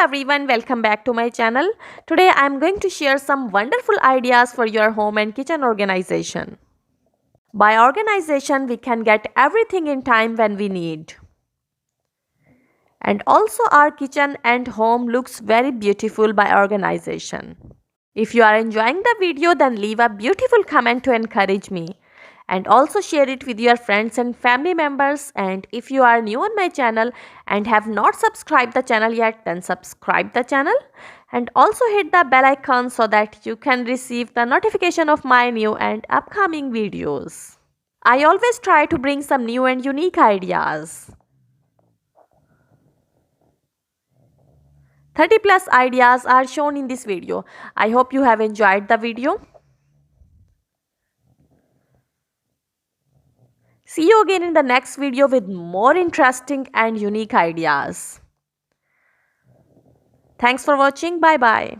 everyone, welcome back to my channel. Today I am going to share some wonderful ideas for your home and kitchen organization. By organization, we can get everything in time when we need. And also our kitchen and home looks very beautiful by organization. If you are enjoying the video, then leave a beautiful comment to encourage me. And also share it with your friends and family members. And if you are new on my channel and have not subscribed the channel yet, then subscribe the channel. And also hit the bell icon so that you can receive the notification of my new and upcoming videos. I always try to bring some new and unique ideas. 30 plus ideas are shown in this video. I hope you have enjoyed the video. See you again in the next video with more interesting and unique ideas. Thanks for watching. Bye bye.